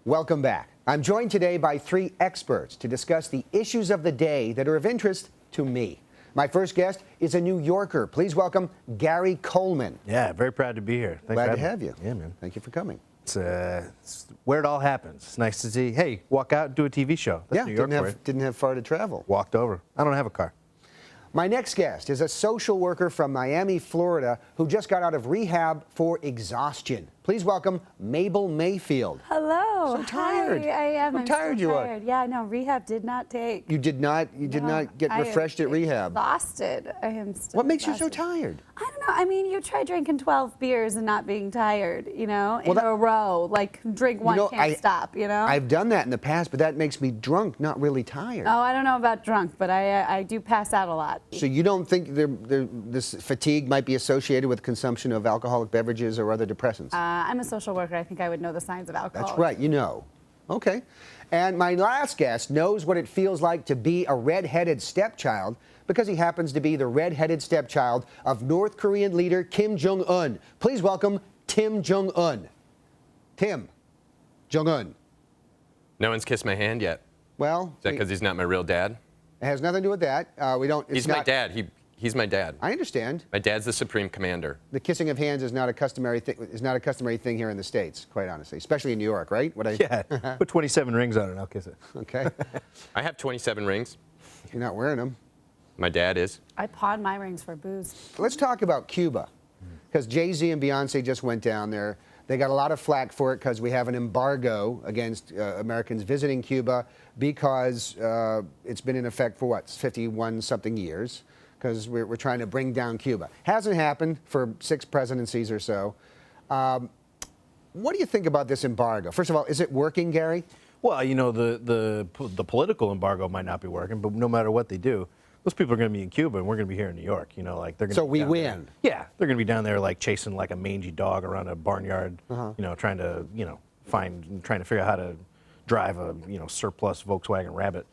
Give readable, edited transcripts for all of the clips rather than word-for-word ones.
Welcome back. I'm joined today by three experts to discuss the issues of the day that are of interest to me. My first guest is a New Yorker. Please welcome Gary Coleman. Yeah, very proud to be here. Thanks Glad for to have you. Yeah, man. Thank you for coming. It's where it all happens. It's nice to see. Hey, walk out and do a TV show. That's New York didn't have far to travel. Walked over. I don't have a car. My next guest is a social worker from Miami, Florida, who just got out of rehab for exhaustion. Please welcome Mabel Mayfield. Hello. So tired. Hi, I am. I'm tired you are. Yeah, no, rehab did not take. You did not get refreshed at rehab. Exhausted. I am still What makes you exhausted. so tired? I don't know. I mean, you try drinking 12 beers and not being tired, in a row. Like, drink one, can't stop, I've done that in the past, but that makes me drunk, not really tired. Oh, I don't know about drunk, but I do pass out a lot. So you don't think this fatigue might be associated with consumption of alcoholic beverages or other depressants? I'm a social worker. I think I would know the signs of alcohol. That's right, you know. Okay. And my last guest knows what it feels like to be a redheaded stepchild because he happens to be the redheaded stepchild of North Korean leader Kim Jong-Un. Please welcome Tim Jong-Un. Tim Jong-Un. No one's kissed my hand yet. Well, Is that because he's not my real dad? it has nothing to do with that. He's my dad. He's my dad. I understand. My dad's the supreme commander. The kissing of hands is not a customary thing here in the States, quite honestly, especially in New York, right? Yeah, put 27 rings on it and I'll kiss it. Okay. I have 27 rings. You're not wearing them. My dad is. I pawn my rings for booze. Let's talk about Cuba, because Jay-Z and Beyonce just went down there. They got a lot of flack for it because we have an embargo against Americans visiting Cuba because it's been in effect for, 51-something years, because we're trying to bring down Cuba. Hasn't happened for 6 presidencies or so. What do you think about this embargo? First of all, is it working, Gary? Well, the political embargo might not be working, but no matter what they do, those people are going to be in Cuba and we're going to be here in New York. They're going to. So we win. Yeah, they're going to be down there like chasing like a mangy dog around a barnyard. Trying to trying to figure out how to drive a surplus Volkswagen Rabbit,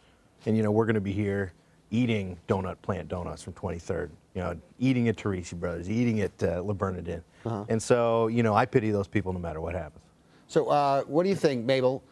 and we're going to be here eating plant donuts from 23rd. Eating at Teresi Brothers, eating at Le Bernardin, and so I pity those people no matter what happens. So what do you think, Mabel?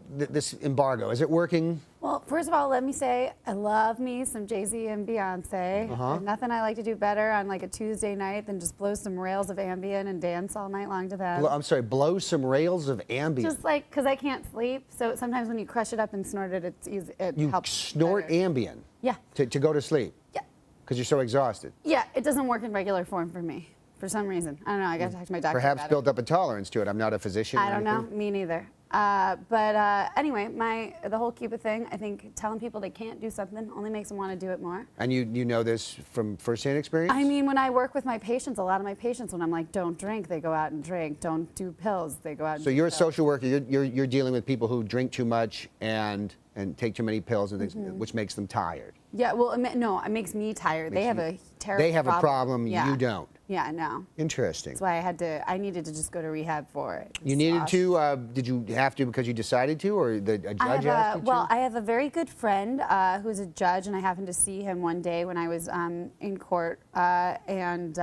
This embargo, is it working? Well, first of all, let me say I love me some Jay-Z and Beyonce. There's nothing I like to do better on like a Tuesday night than just blow some rails of Ambien and dance all night long to them. I'm sorry, blow some rails of Ambien. Just like, because I can't sleep, so sometimes when you crush it up and snort it, it's easy. It You helps snort better. Ambien? Yeah. To go to sleep? Yeah. Because you're so exhausted? Yeah, it doesn't work in regular form for me. For some reason. I don't know, I got to talk to my doctor Perhaps about built up a tolerance to it. I'm not a physician. I don't know, me neither. But anyway, the whole Cuba thing, I think telling people they can't do something only makes them want to do it more. And you know this from firsthand experience? I mean, when I work with my patients, a lot of my patients, when I'm like, don't drink, they go out and drink. Don't do pills, they go out and So do you're a pills. social worker. You're dealing with people who drink too much and take too many pills, and things, which makes them tired. Yeah, well, no, it makes me tired. They have a terrible They have a problem, Yeah. you don't. Yeah, no. Interesting. That's why I needed to just go to rehab for it. You needed to? Did you have to because you decided to, or a judge asked you to? Well, I have a very good friend who's a judge, and I happened to see him one day when I was in court, and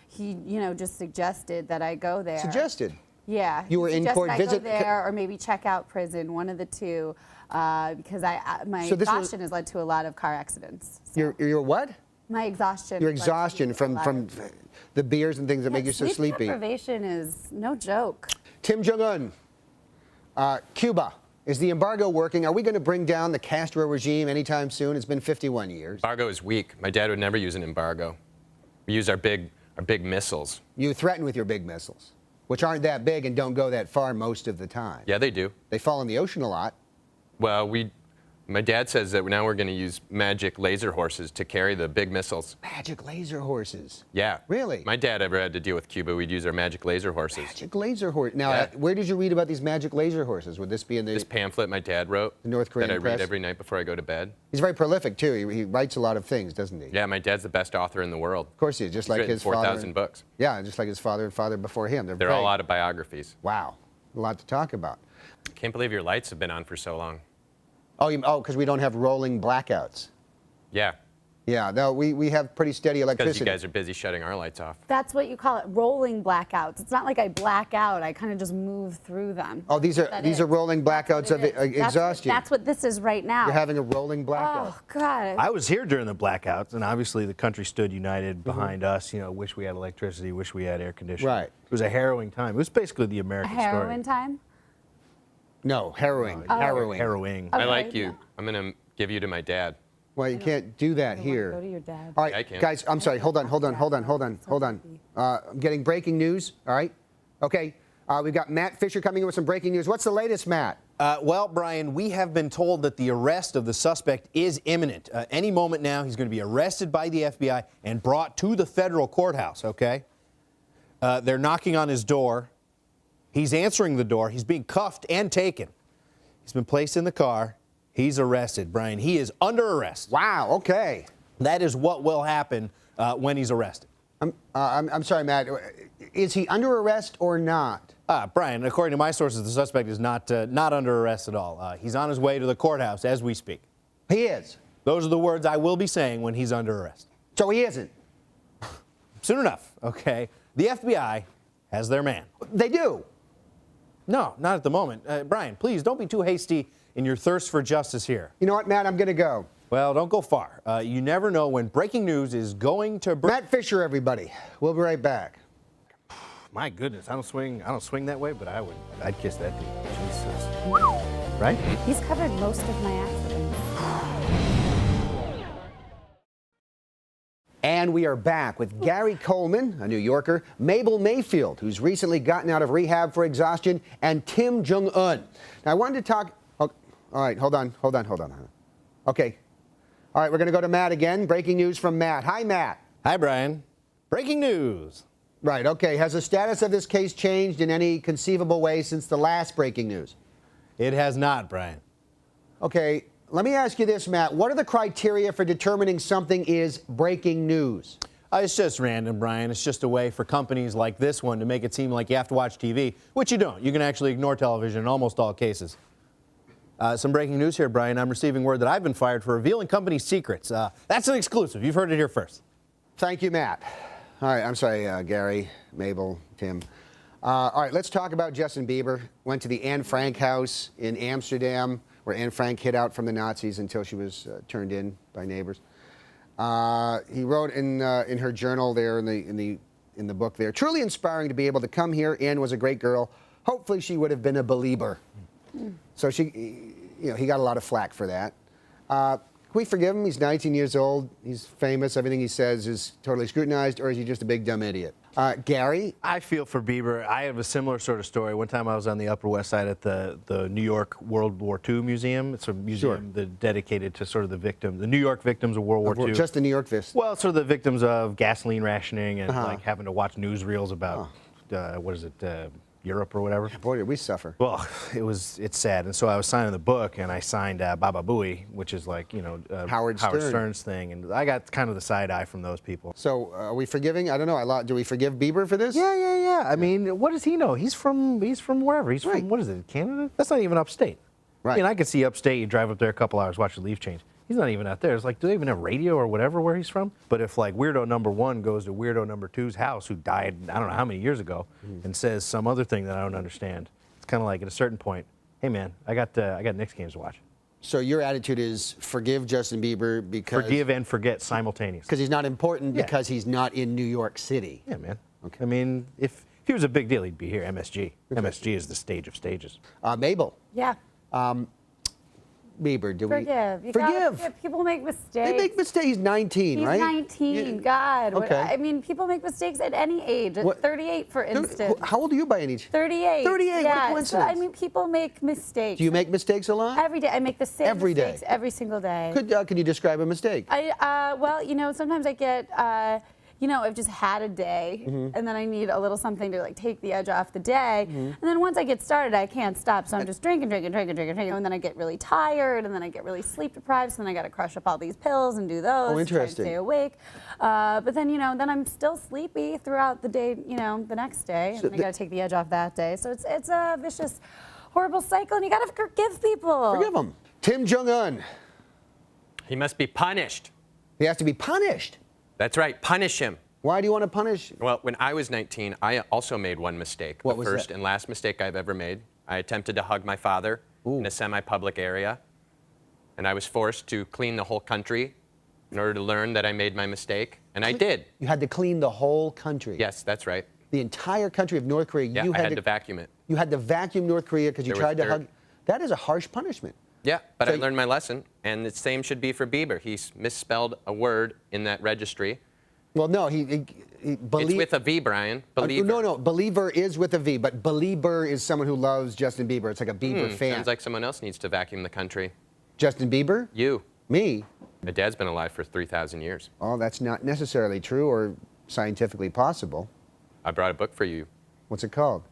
he, just suggested that I go there. Suggested? Yeah. You were in court visit? Go there, or maybe check out prison, one of the two, because my exhaustion has led to a lot of car accidents. So. Your what? My exhaustion. Your exhaustion from the beers and things that make you so sleep sleepy. Deprivation is no joke. Tim Jong-Un, Cuba. Is the embargo working? Are we going to bring down the Castro regime anytime soon? It's been 51 years. Embargo is weak. My dad would never use an embargo. We use our big missiles. You threaten with your big missiles, which aren't that big and don't go that far most of the time. Yeah, they do. They fall in the ocean a lot. Well, my dad says that now we're going to use magic laser horses to carry the big missiles. Magic laser horses. Yeah. Really? My dad ever had to deal with Cuba, we'd use our magic laser horses. Magic laser horse. Now, Yeah. where did you read about these magic laser horses? Would this be in the... This pamphlet my dad wrote The North Korean that I press? read every night before I go to bed. He's very prolific, too. He writes a lot of things, doesn't he? Yeah, my dad's the best author in the world. Of course he is, just He's like written his father. 4,000 books. Yeah, just like his father and father before him. They're very- all autobiographies. Wow. A lot to talk about. Can't believe your lights have been on for so long. Oh, because we don't have rolling blackouts. Yeah. Yeah, no, we have pretty steady Because electricity. you guys are busy shutting our lights off. That's what you call it, rolling blackouts. It's not like I black out. I kind of just move through them. Oh, these are rolling blackouts of exhaustion. That's what this is right now. You're having a rolling blackout. Oh, God. I was here during the blackouts, and obviously the country stood united behind us. You know, wish we had electricity, wish we had air conditioning. Right. It was a harrowing time. It was basically the American Heroin story. time? No, harrowing. Harrowing. Harrowing. Okay, I like you. yeah. I'm going to give you to my dad. Well, you can't do that Go here. to your dad. All right, I can. guys, I'm sorry. Hold on. I'm getting breaking news. All right. Okay. We've got Matt Fisher coming in with some breaking news. What's the latest, Matt? Well, Brian, we have been told that the arrest of the suspect is imminent. Any moment now, he's going to be arrested by the FBI and brought to the federal courthouse, okay? They're knocking on his door. He's answering the door. He's being cuffed and taken. He's been placed in the car. He's arrested, Brian. He is under arrest. Wow. Okay. That is what will happen when he's arrested. I'm sorry, Matt. Is he under arrest or not? Brian, according to my sources, the suspect is not under arrest at all. He's on his way to the courthouse as we speak. He is. Those are the words I will be saying when he's under arrest. So he isn't. Soon enough, okay? The FBI has their man. They do. No, not at the moment. Brian, please don't be too hasty in your thirst for justice here. You know what, Matt? I'm going to go. Well, don't go far. You never know when breaking news is going to break. Matt Fisher, everybody. We'll be right back. My goodness, I don't swing that way, but I'd kiss that dude. Jesus. Right? He's covered most of my accidents. And we are back with Gary Coleman, a New Yorker, Mabel Mayfield, who's recently gotten out of rehab for exhaustion, and Tim Jong-Un. Now, I wanted to talk. Oh, all right, hold on. Okay. All right, we're going to go to Matt again. Breaking news from Matt. Hi, Matt. Hi, Brian. Breaking news. Right, okay. Has the status of this case changed in any conceivable way since the last breaking news? It has not, Brian. Okay, let me ask you this, Matt. What are the criteria for determining something is breaking news? It's just random, Brian. It's just a way for companies like this one to make it seem like you have to watch TV, which you don't. You can actually ignore television in almost all cases. Some breaking news here, Brian. I'm receiving word that I've been fired for revealing company secrets. That's an exclusive. You've heard it here first. Thank you, Matt. All right, I'm sorry, Gary, Mabel, Tim. All right, let's talk about Justin Bieber. Went to the Anne Frank house in Amsterdam, where Anne Frank hid out from the Nazis until she was turned in by neighbors. He wrote in her journal there in the book there, truly inspiring to be able to come here. Anne was a great girl. Hopefully, she would have been a believer. So he got a lot of flack for that. Can we forgive him? He's 19 years old. He's famous. Everything he says is totally scrutinized, or is he just a big dumb idiot? Gary? I feel for Bieber. I have a similar sort of story. One time I was on the Upper West Side at the New York World War II Museum. It's a museum dedicated to sort of the New York victims of World War II. Just the New York Fist. Well, sort of the victims of gasoline rationing and like having to watch newsreels about, Europe or whatever. Boy, did we suffer. Well, it's sad. And so I was signing the book, and I signed Baba Booey, which is like, Howard Stern. Stern's thing. And I got kind of the side eye from those people. So are we forgiving? I don't know. Do we forgive Bieber for this? Yeah. I mean, what does he know? He's from wherever. He's from, what is it, Canada? That's not even upstate. Right. I mean, I could see upstate, you drive up there a couple hours, watch the leaf change. He's not even out there. It's like, do they even have radio or whatever where he's from? But if like weirdo number one goes to weirdo number two's house, who died I don't know how many years ago, and says some other thing that I don't understand, it's kind of like at a certain point, hey man, I got Knicks games to watch. So your attitude is forgive Justin Bieber because Forgive and forget simultaneously. because he's not important Yeah. because he's not in New York City. Yeah, man. Okay. I mean, if he was a big deal, he'd be here. MSG. MSG is the stage of stages. Mabel, Yeah. Bieber, do Forgive. we You gotta forgive? forgive. People make mistakes. They make mistakes. He's 19, He's right? 19. Yeah. God. Okay. I mean, people make mistakes at any age. At What- 38, for instance. How old are you by any age? 38. 38, what a Yeah. So, coincidence. I mean, people make mistakes. Do you make mistakes a lot? Every day. I make the same Every day? mistakes every single day. Could you describe a mistake? Well, sometimes I get, I've just had a day, Mm-hmm. and then I need a little something to like take the edge off the day. And then once I get started, I can't stop. So I'm just drinking, and then I get really tired, and then I get really sleep deprived. So then I got to crush up all these pills and do those. To try and interesting. stay awake. But then then I'm still sleepy throughout the day. The next day, and So then I got to take the edge off that day. So it's a vicious, horrible cycle, and you got to forgive people. Forgive him. Tim Jong-Un. He must be punished. He has to be punished. That's right. Punish him. Why do you want to punish? Well, when I was 19, I also made one mistake. What the was first that? and last mistake I've ever made. I attempted to hug my father in a semi-public area, and I was forced to clean the whole country in order to learn that I made my mistake, and I did. You had to clean the whole country. Yes, that's right. The entire country of North Korea. Yeah, you I had to vacuum it. You had to vacuum North Korea because you There was tried to dirt. hug. That is a harsh punishment. Yeah, but So I learned my lesson, and the same should be for Bieber. He misspelled a word in that registry. Well, no, he It's believe. with a V, Brian. Believer. No, believer is with a V, but believer is someone who loves Justin Bieber. It's like a Bieber fan. Sounds like someone else needs to vacuum the country. Justin Bieber? You. Me? My dad's been alive for 3,000 years. Oh, that's not necessarily true or scientifically possible. I brought a book for you. What's it called?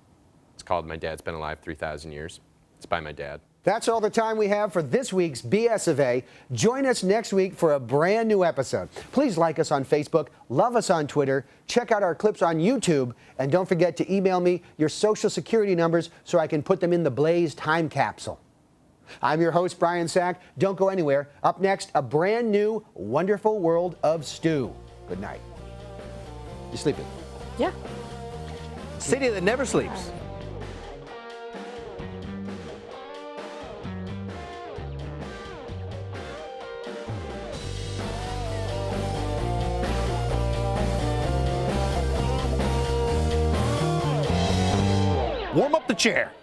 It's called My Dad's Been Alive 3,000 Years. It's by my dad. That's all the time we have for this week's BS of A. Join us next week for a brand new episode. Please like us on Facebook, love us on Twitter, check out our clips on YouTube, and don't forget to email me your social security numbers so I can put them in the Blaze time capsule. I'm your host, Brian Sack. Don't go anywhere. Up next, a brand new Wonderful World of Stew. Good night. You sleeping? Yeah. City that never sleeps. Warm up the chair.